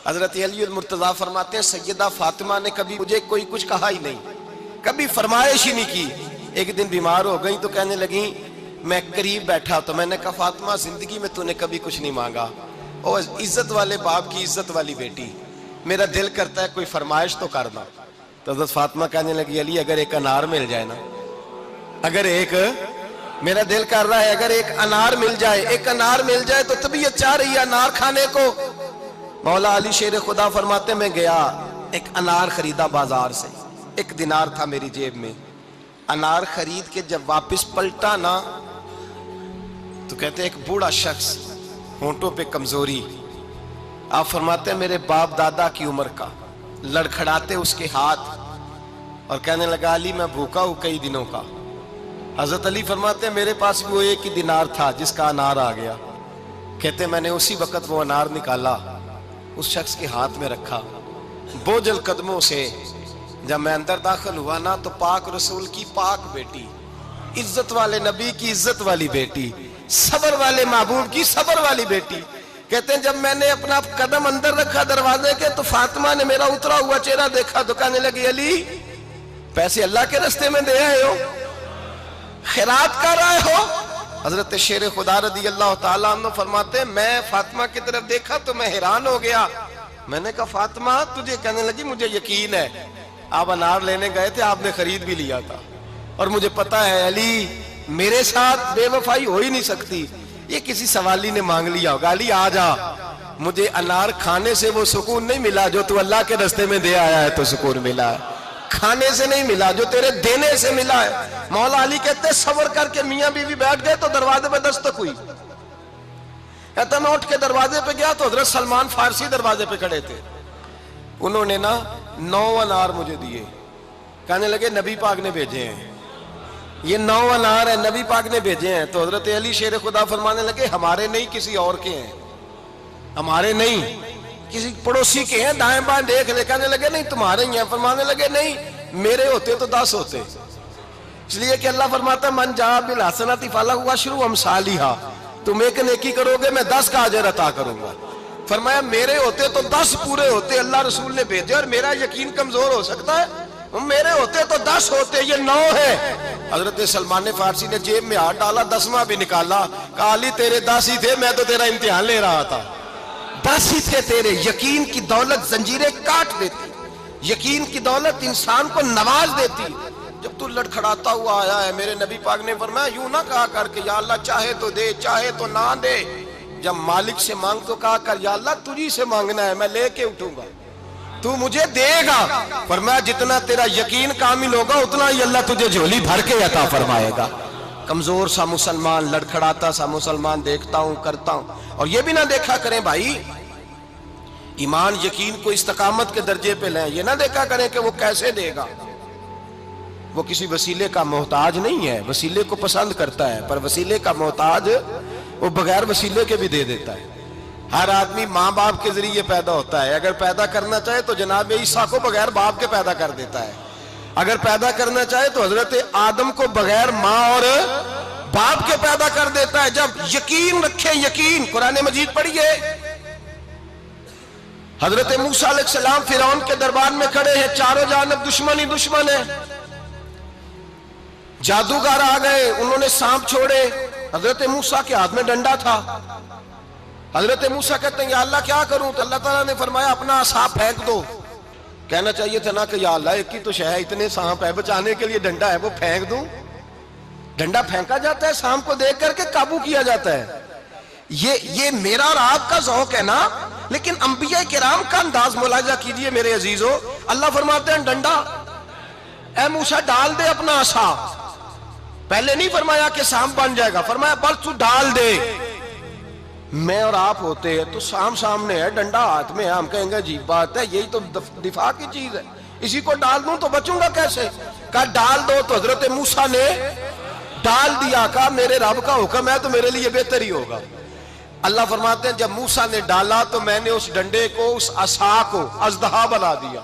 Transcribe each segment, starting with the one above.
حضرت علی المرتضیٰ فرماتے ہیں سیدہ فاطمہ نے کبھی مجھے کوئی کچھ کہا ہی نہیں، کبھی فرمائش ہی نہیں کی۔ ایک دن بیمار ہو گئی تو کہنے لگیں، میں قریب بیٹھا تو میں نے کہا فاطمہ زندگی میں تو نے کبھی کچھ نہیں مانگا، اور عزت والے باپ کی عزت والی بیٹی، میرا دل کرتا ہے کوئی فرمائش تو کرنا۔ تو حضرت فاطمہ کہنے لگی علی اگر ایک انار مل جائے نا، اگر ایک، میرا دل کر رہا ہے اگر ایک انار مل جائے، ایک انار مل جائے تو طبیعت چاہ رہی ہے انار کھانے کو۔ مولا علی شیر خدا فرماتے میں گیا، ایک انار خریدا بازار سے، 1 دینار تھا میری جیب میں، انار خرید کے جب واپس پلٹا نا تو کہتے ایک بوڑھا شخص، ہونٹوں پہ کمزوری، آپ فرماتے ہیں میرے باپ دادا کی عمر کا، لڑکھڑاتے اس کے ہاتھ اور کہنے لگا علی میں بھوکا ہوں کئی دنوں کا۔ حضرت علی فرماتے ہیں میرے پاس وہ 1 ہی دینار تھا جس کا انار آ گیا۔ کہتے میں نے اسی وقت وہ انار نکالا، اس شخص کے ہاتھ میں رکھا، بوجھل قدموں سے جب میں اندر داخل ہوا نا تو پاک رسول کی پاک بیٹی، عزت والے نبی کی عزت والی بیٹی، صبر والے محبوب کی صبر والی بیٹی، کہتے ہیں جب میں نے اپنا قدم اندر رکھا دروازے کے تو فاطمہ نے میرا اترا ہوا چہرہ دیکھا تو کہنے لگی علی پیسے اللہ کے راستے میں دے آئے ہو، خیرات کر رہے ہو۔ حضرت شیر خدا رضی اللہ تعالیٰ عنہ فرماتے ہیں میں فاطمہ کی طرف دیکھا تو میں حیران ہو گیا، میں نے کہا فاطمہ تجھے، کہنے لگی مجھے یقین ہے آپ انار لینے گئے تھے، آپ نے خرید بھی لیا تھا، اور مجھے پتا ہے علی میرے ساتھ بے وفائی ہو ہی نہیں سکتی، یہ کسی سوالی نے مانگ لیا ہوگا، علی آ جا، مجھے انار کھانے سے وہ سکون نہیں ملا جو تو اللہ کے راستے میں دے آیا ہے تو سکون ملا ہے، کھانے سے نہیں ملا جو تیرے دینے سے ملا ہے۔ مولا علی کہتے صبر کر کے میاں بیوی بیٹھ گئے تو دروازے پہ دستک ہوئی، کہتا میں اٹھ کے دروازے پہ گیا تو حضرت سلمان فارسی دروازے پہ کھڑے تھے، انہوں نے نا 9 انار مجھے دیے، کہنے لگے نبی پاک نے بھیجے ہیں، یہ 9 انار ہیں نبی پاک نے بھیجے ہیں۔ تو حضرت علی شیر خدا فرمانے لگے ہمارے نہیں کسی اور کے ہیں، ہمارے نہیں کسی پڑوسی کے ہیں، دائیں بائیں دیکھ لے، کہنے لگے نہیں تمہارے ہی ہیں، فرمانے لگے نہیں میرے ہوتے تو 10 ہوتے، اس لیے کہ اللہ فرماتا ہے من جاء بالحسنۃ فلہ عشر امثالھا، تم ایک نیکی کرو گے میں 10 کا اجر عطا کروں گا۔ فرمایا میرے ہوتے تو 10 پورے ہوتے، اللہ رسول نے بھیجے اور میرا یقین کمزور ہو سکتا ہے، میرے ہوتے تو 10 ہوتے، یہ 9 ہے۔ حضرت سلمان فارسی نے جیب میں ہاتھ ڈالا، 10واں بھی نکالا، کہا علی تیرے 10 ہی تھے، میں تو تیرا امتحان لے رہا تھا، 10 ہی تھے تیرے۔ یقین کی دولت زنجیریں کاٹ دیتی، یقین کی دولت انسان کو نواز دیتی۔ جب تو لڑکھڑاتا ہوا آیا ہے، میرے نبی پاک نے فرمایا یوں نہ کہا کر کہ یا اللہ چاہے تو دے چاہے تو نہ دے، جب مالک سے مانگ تو کہا کر یا اللہ تجھی سے مانگنا ہے میں لے کے اٹھوں گا، تو مجھے دے گا۔ فرمایا جتنا تیرا یقین کامل ہوگا اتنا ہی اللہ تجھے جھولی بھر کے عطا فرمائے گا۔ کمزور سا مسلمان، لڑکھڑاتا سا مسلمان دیکھتا ہوں کرتا ہوں، اور یہ بھی نہ دیکھا کریں بھائی ایمان یقین کو استقامت کے درجے پہ لیں، یہ نہ دیکھا کریں کہ وہ کیسے دے گا، وہ کسی وسیلے کا محتاج نہیں ہے، وسیلے کو پسند کرتا ہے، پر وسیلے کا محتاج وہ بغیر وسیلے کے بھی دے دیتا ہے۔ ہر آدمی ماں باپ کے ذریعے پیدا ہوتا ہے، اگر پیدا کرنا چاہے تو جناب عیسیٰ کو بغیر باپ کے پیدا کر دیتا ہے، اگر پیدا کرنا چاہے تو حضرت آدم کو بغیر ماں اور باپ کے پیدا کر دیتا ہے۔ جب یقین رکھیں، یقین، قرآن مجید پڑھیے، حضرت موسیٰ علیہ السلام فرعون کے دربار میں کھڑے ہیں، چاروں جانب دشمن ہی دشمن ہے، جادوگر آ گئے، انہوں نے سانپ چھوڑے، حضرت موسیٰ کے ہاتھ میں ڈنڈا تھا، حضرت موسیٰ کہتے ہیں یا اللہ کیا کروں، تو اللہ تعالیٰ نے فرمایا اپنا عصا پھینک دو، کہنا چاہیے تھا نا کہ یا اللہ ایک ہی تو شے ہے، اتنے سانپ ہے، بچانے کے لیے ڈنڈا ہے وہ پھینک دوں، ڈنڈا پھینکا جاتا ہے، سانپ کو دیکھ کر کے قابو کیا جاتا ہے۔ یہ میرا اور آپ کا ذوق ہے نا، لیکن انبیاء کرام کا انداز ملاحظہ کیجئے میرے عزیزو، اللہ فرماتے ہیں ڈنڈا اے موسیٰ ڈال دے اپنا عصا، پہلے نہیں فرمایا کہ سانپ بن جائے گا، فرمایا بس تو ڈال دے۔ میں اور آپ ہوتے ہیں تو سانپ سامنے ہے، ڈنڈا ہاتھ میں ہے، ہم کہیں گے عجیب بات ہے، یہی تو دفاع کی چیز ہے، اسی کو ڈال دوں تو بچوں گا کیسے؟ کہا ڈال دو، تو حضرت موسیٰ نے ڈال دیا، کہا میرے رب کا حکم ہے تو میرے لیے بہتر ہی ہوگا۔ اللہ فرماتے ہیں جب موسیٰ نے ڈالا تو میں نے اس ڈنڈے کو، اس عصا کو اژدہا بنا دیا۔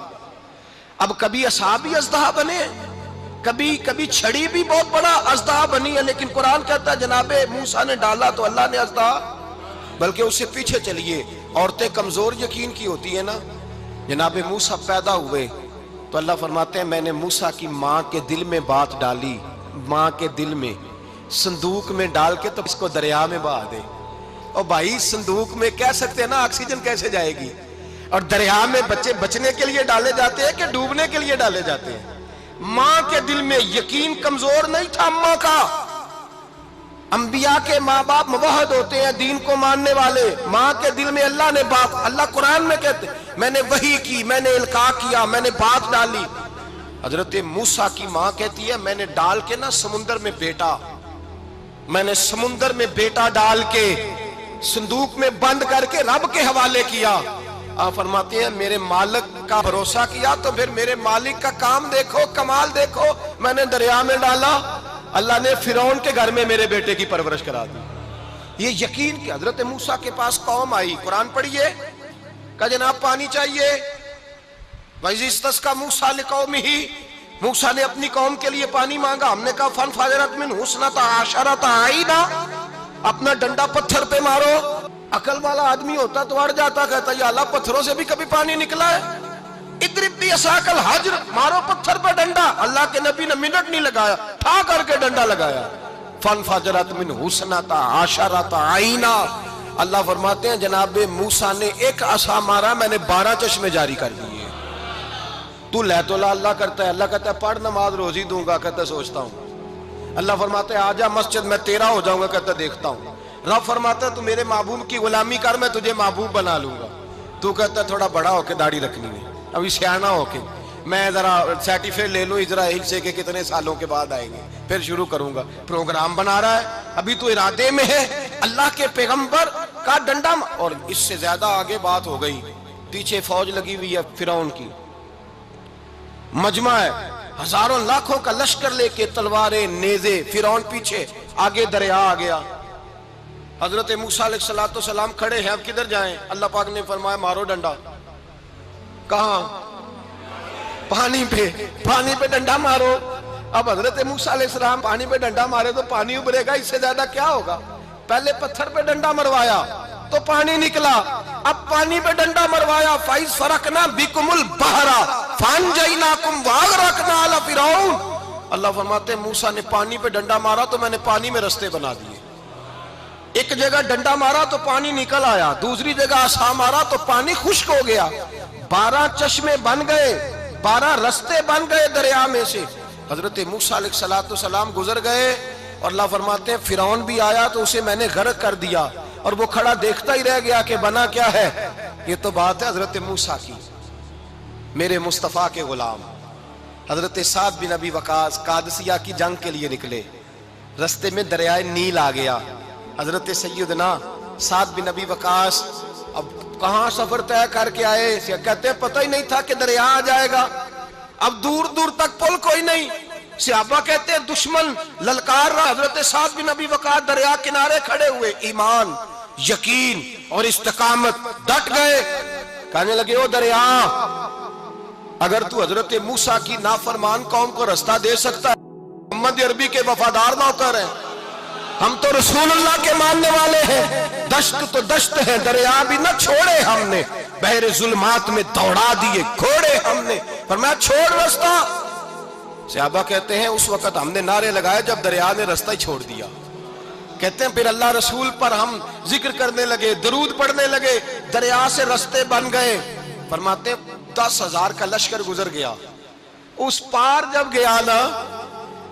اب کبھی عصا بھی اژدہا بنے، کبھی کبھی چھڑی بھی بہت بڑا اژدہا بنی ہے، لیکن قرآن کہتا ہے جناب موسیٰ نے ڈالا تو اللہ نے اژدہا، بلکہ اس سے پیچھے چلیے، عورتیں کمزور یقین کی ہوتی ہیں نا۔ جناب موسیٰ پیدا ہوئے تو اللہ فرماتے ہیں میں نے موسیٰ کی ماں کے دل میں بات ڈالی، ماں کے دل میں صندوق میں ڈال کے تو اس کو دریا میں بہا دے۔ اور بھائی صندوق میں کہہ سکتے ہیں نا آکسیجن کیسے جائے گی، اور دریا میں بچے بچنے کے لیے ڈالے جاتے ہیں کہ ڈوبنے کے لیے ڈالے جاتے ہیں؟ ماں کے دل میں یقین کمزور نہیں تھا اماں کا۔ انبیاء کے ماں باپ موحد ہوتے ہیں، دین کو ماننے والے، ماں کے دل میں اللہ نے بات، اللہ قرآن میں کہتے میں نے وحی کی، میں نے القاء کیا، میں نے بات ڈالی۔ حضرت موسیٰ کی ماں کہتی ہے میں نے ڈال کے نا سمندر میں بیٹا، میں نے سمندر میں بیٹا ڈال کے صندوق میں بند کر کے رب کے حوالے کیا۔ آپ فرماتے ہیں میرے مالک کا بھروسہ کیا تو پھر میرے مالک کا کام دیکھو، کمال دیکھو، میں نے دریا میں ڈالا، اللہ نے فرعون کے گھر میں میرے بیٹے کی پرورش کرا دی۔ یہ یقین کہ حضرت موسیٰ کے پاس قوم آئی، قرآن پڑھیے، کہا جناب پانی چاہیے، وَإِذِ اسْتَسْقَىٰ مُوسَىٰ لِقَوْمِهِ، موسیٰ نے اپنی قوم کے لیے پانی مانگا، ہم نے کہا فَانْفَجَرَتْ مِنْهُ اثْنَتَا عَشَرَةَ عَيْنًا، اپنا ڈنڈا پتھر پہ مارو۔ عقل والا آدمی ہوتا تو اڑ جاتا، کہتا یا اللہ پتھروں سے بھی کبھی پانی نکلا ہے؟ اضرب بعصاک الحجر، مارو پتھر پہ ڈنڈا۔ اللہ کے نبی نے منٹ نہیں لگایا، ٹھا کر کے ڈنڈا لگایا، فَانْفَجَرَتْ مِنْهُ اثْنَتَا عَشَرَةَ عَيْنًا۔ اللہ فرماتے ہیں جناب موسیٰ نے ایک عصا مارا، میں نے 12 چشمے جاری کر دیے۔ تو لے تو اللہ کرتا ہے، اللہ کہتا ہے پڑھ نماز روزی دوں گا، کہتا ہے سوچتا ہوں۔ اللہ فرماتا ہے آجا مسجد میں تیرا ہو جاؤں گا، کہتا ہے دیکھتا ہوں۔ رب فرماتا ہے تو میرے محبوب کی غلامی کر، میں تجھے محبوب بنا لوں گا۔ تو کہتا ہے تھوڑا بڑا ہو کے داڑھی رکھنی ہے، ابھی سیانا ہو کے میں ذرا سرٹیفکیٹ لے لوں اسرائیل سے کہ کتنے سالوں کے بعد آئیں گے، پھر شروع کروں گا۔ پروگرام بنا رہا ہے، ابھی تو ارادے میں ہے اللہ کے پیغمبر کا ڈنڈا، اور اس سے زیادہ آگے بات ہو گئی۔ پیچھے فوج لگی ہوئی ہے فرعون کی، مجمع ہے، ہزاروں لاکھوں کا لشکر لے کے، تلواریں نیزے، فرعون پیچھے، آگے دریا آ گیا۔ حضرت موسیٰ علیہ السلام کھڑے ہیں، اب کدھر جائیں؟ اللہ پاک نے فرمایا مارو ڈنڈا۔ کہاں؟ پانی پہ، پانی پہ ڈنڈا مارو۔ اب حضرت موسیٰ علیہ السلام پانی پہ ڈنڈا مارے تو پانی ابھرے گا، اس سے زیادہ کیا ہوگا؟ پہلے پتھر پہ ڈنڈا مروایا تو پانی نکلا، اب پانی پہ ڈنڈا مروایا، فَإِذْ فَرَقْنَا بِكُمُ الْبَحْرَ فَأَنْجَيْنَاكُمْ وَأَغْرَقْنَا آلَ فِرْعَوْنَ۔ اللہ فرماتے ہیں موسیٰ نے پانی پہ ڈنڈا مارا تو میں نے پانی میں رستے بنا دیے۔ ایک جگہ ڈنڈا مارا تو پانی نکل آیا، دوسری جگہ عصا مارا تو پانی خشک ہو گیا، 12 چشمے بن گئے، 12 رستے بن گئے دریا میں سے۔ حضرت موسیٰ علیہ السلام گزر گئے، اور اللہ فرماتے ہیں فرعون بھی آیا تو اسے میں نے غرق کر دیا، اور وہ کھڑا دیکھتا ہی رہ گیا کہ بنا کیا ہے۔ یہ تو بات ہے حضرت موسیٰ کی، میرے مصطفیٰ کے غلام۔ حضرت سعد بن ابی وقاص قادسیہ کی جنگ کے لیے نکلے، رستے میں دریائے نیل آ گیا۔ حضرت سیدنا سعد بن ابی وقاص اب کہاں سفر طے کر کے آئے، کہتے ہیں پتہ ہی نہیں تھا کہ دریا آ جائے گا، اب دور دور تک پل کوئی نہیں۔ صحابہ کہتے ہیں دشمن للکار رہا، حضرت سعد بن ابی وقاص دریا کنارے کھڑے ہوئے، ایمان، یقین اور استقامت، ڈٹ گئے، کہنے لگے او دریا، اگر تو حضرت موسیٰ کی نافرمان قوم کو رستہ دے سکتا ہے، محمد عربی کے وفادار نوکر ہیں، ہم تو رسول اللہ کے ماننے والے ہیں، دشت تو دشت ہے، دریا بھی نہ چھوڑے ہم نے، بحر ظلمات میں دوڑا دیے گھوڑے ہم نے، فرمایا چھوڑ رستہ۔ صحابہ کہتے ہیں اس وقت ہم نے نعرے لگائے جب دریا نے رستہ ہی چھوڑ دیا۔ کہتے ہیں پھر اللہ رسول پر ہم ذکر کرنے لگے، درود پڑھنے لگے، دریا سے رستے بن گئے۔ فرماتے ہیں 10,000 کا لشکر گزر گیا، اس پار جب گیا نا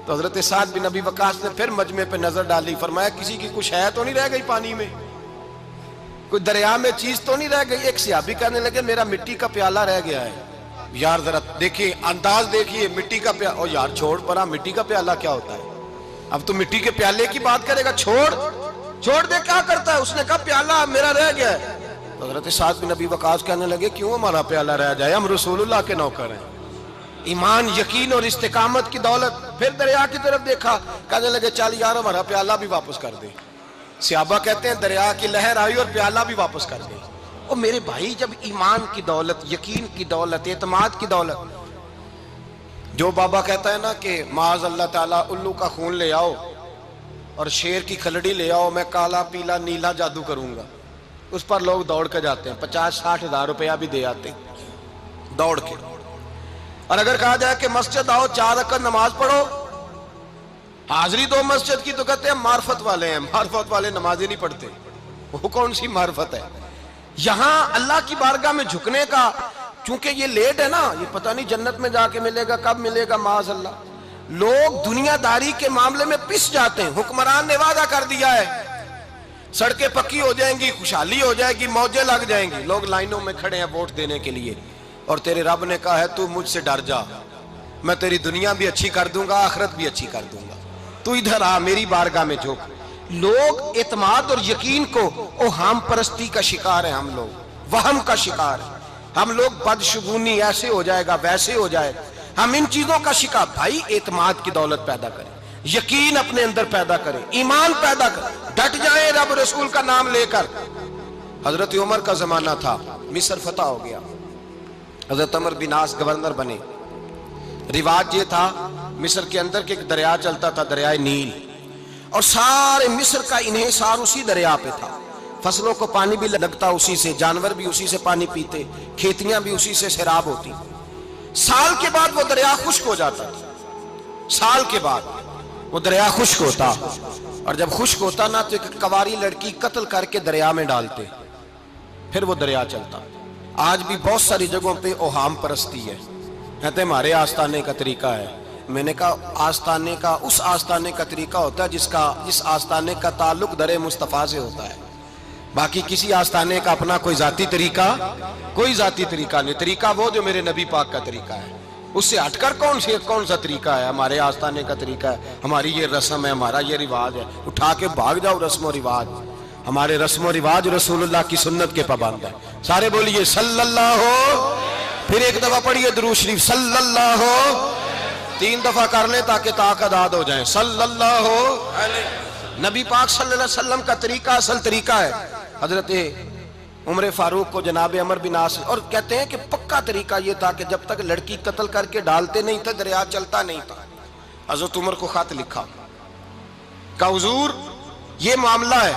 تو حضرت سعد بن ابی وقاص نے پھر مجمع پہ نظر ڈالی، فرمایا کسی کی کچھ ہے تو نہیں رہ گئی پانی میں، کوئی دریا میں چیز تو نہیں رہ گئی؟ ایک صحابی کہنے لگے میرا مٹی کا پیالہ رہ گیا ہے۔ یار ذرا دیکھیے انداز دیکھیے، مٹی کا پیالہ، یار چھوڑ پرا، مٹی کا پیالہ کیا ہوتا ہے؟ اب تو مٹی کے پیالے کی بات کرے گا، چھوڑ دے، کیا کرتا ہے؟ اس نے کہا پیالہ میرا رہ گیا ہے۔ حضرت سعد بن ابی وقاص کہنے لگے کیوں ہمارا پیالہ رہ جائے، ہم رسول اللہ کے نوکر ہیں۔ ایمان، یقین اور استقامت کی دولت۔ پھر دریا کی طرف دیکھا، کہنے لگے چل یار ہمارا پیالہ بھی واپس کر دے۔ صحابہ کہتے ہیں دریا کی لہر آئی اور پیالہ بھی واپس کر دے۔ اور میرے بھائی جب ایمان کی دولت، یقین کی دولت، اعتماد کی دولت، جو بابا کہتا ہے نا کہ معاذ اللہ تعالیٰ الو کا خون لے آؤ اور شیر کی کھلڑی لے آؤ، میں کالا پیلا نیلا جادو کروں گا، اس پر لوگ دوڑ کے جاتے ہیں، 50-60 ہزار روپیہ بھی دے آتے ہیں دوڑ کے۔ اور اگر کہا جائے کہ مسجد آؤ 4 رکعت نماز پڑھو، حاضری دو مسجد کی، تو کہتے ہیں معرفت والے ہیں، معرفت والے نمازیں نہیں پڑھتے۔ وہ کون سی معرفت ہے؟ یہاں اللہ کی بارگاہ میں جھکنے کا، چونکہ یہ لیٹ ہے نا، یہ پتہ نہیں جنت میں جا کے ملے گا، کب ملے گا، معاذ اللہ۔ لوگ دنیا داری کے معاملے میں پس جاتے ہیں۔ حکمران نے وعدہ کر دیا ہے سڑکیں پکی ہو جائیں گی، خوشحالی ہو جائے گی، موجیں لگ جائیں گی، لوگ لائنوں میں کھڑے ہیں ووٹ دینے کے لیے، اور تیرے رب نے کہا ہے تو مجھ سے ڈر جا، میں تیری دنیا بھی اچھی کر دوں گا، آخرت بھی اچھی کر دوں گا، تو ادھر آ میری بارگاہ میں جھک۔ لوگ اعتماد اور یقین کو اوہام پرستی کا شکار ہیں، ہم لوگ وہم کا شکار ہیں، ہم لوگ بدشگونی ایسے ہو جائے گا ویسے ہو جائے گا، ہم ان چیزوں کا شکار۔ بھائی اعتماد کی دولت پیدا کریں، یقین اپنے اندر پیدا کریں، ایمان پیدا کریں، ڈٹ جائیں رب رسول کا نام لے کر۔ حضرت عمر کا زمانہ تھا، مصر فتح ہو گیا، حضرت عمر بن عاص گورنر بنے۔ رواج یہ تھا مصر کے اندر کہ ایک دریا چلتا تھا، دریائے نیل، اور سارے مصر کا انحصار اسی دریا پہ تھا، فصلوں کو پانی بھی لگتا اسی سے، جانور بھی اسی سے پانی پیتے، کھیتیاں بھی اسی سے سیراب ہوتی۔ سال کے بعد وہ دریا خشک ہو جاتا تھا، سال کے بعد وہ دریا خشک ہوتا، اور جب خشک ہوتا نا تو ایک کواری لڑکی قتل کر کے دریا میں ڈالتے، پھر وہ دریا چلتا۔ آج بھی بہت ساری جگہوں پہ اوہام پرستی ہے، کہتے ہیں ہمارے آستانے کا طریقہ ہے۔ میں نے کہا آستانے کا اس آستانے کا طریقہ ہوتا ہے جس آستانے کا تعلق در مصطفیٰ سے ہوتا ہے، باقی کسی آستانے کا اپنا کوئی ذاتی طریقہ نہیں۔ طریقہ وہ جو میرے نبی پاک کا طریقہ ہے، اس سے ہٹ کر کون سا طریقہ ہے؟ ہمارے آستانے کا طریقہ ہے، ہماری یہ رسم ہے، ہمارا یہ رواج ہے، اٹھا کے بھاگ جاؤ رسم و رواج۔ ہمارے رسم و رواج رسول اللہ کی سنت کے پابند ہے۔ سارے بولیے صلی اللہ ہو، پھر ایک دفعہ پڑھیے درود شریف صلی اللہ ہو، 3 دفعہ کر لیں تاکہ طاقت عاد ہو جائیں، صلی اللہ ہو۔ نبی پاک صلی اللہ علیہ وسلم کا طریقہ اصل طریقہ ہے۔ حضرت عمر فاروق کو جناب عمر بن عاص، اور کہتے ہیں کہ پکا طریقہ یہ تھا کہ جب تک لڑکی قتل کر کے ڈالتے نہیں تھے دریا چلتا نہیں تھا۔ حضرت عمر کو خط لکھا کہ حضور یہ معاملہ ہے،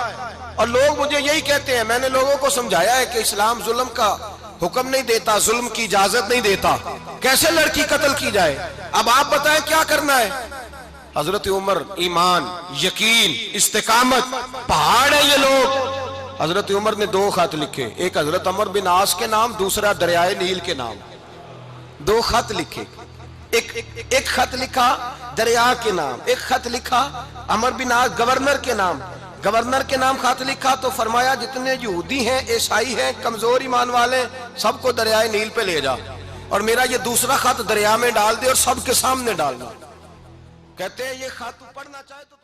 اور لوگ مجھے یہی کہتے ہیں، میں نے لوگوں کو سمجھایا ہے کہ اسلام ظلم کا حکم نہیں دیتا، ظلم کی اجازت نہیں دیتا، کیسے لڑکی قتل کی جائے، اب آپ بتائیں کیا کرنا ہے؟ حضرت عمر ایمان، یقین، استقامت، پہاڑ ہے یہ لوگ۔ حضرت عمر نے 2 خط لکھے، ایک حضرت عمر بن عاص کے نام، دوسرا دریائے نیل کے نام، 2 خط لکھے۔ ایک خط لکھا دریا کے نام، ایک خط لکھا عمر بن عاص گورنر کے نام، گورنر کے نام خط لکھا تو فرمایا جتنے یہودی ہیں، عیسائی ہیں، کمزور ایمان والے، سب کو دریائے نیل پہ لے جا، اور میرا یہ دوسرا خط دریا میں ڈال دے اور سب کے سامنے ڈالنا۔ کہتے ہیں یہ خط پڑھنا چاہے تو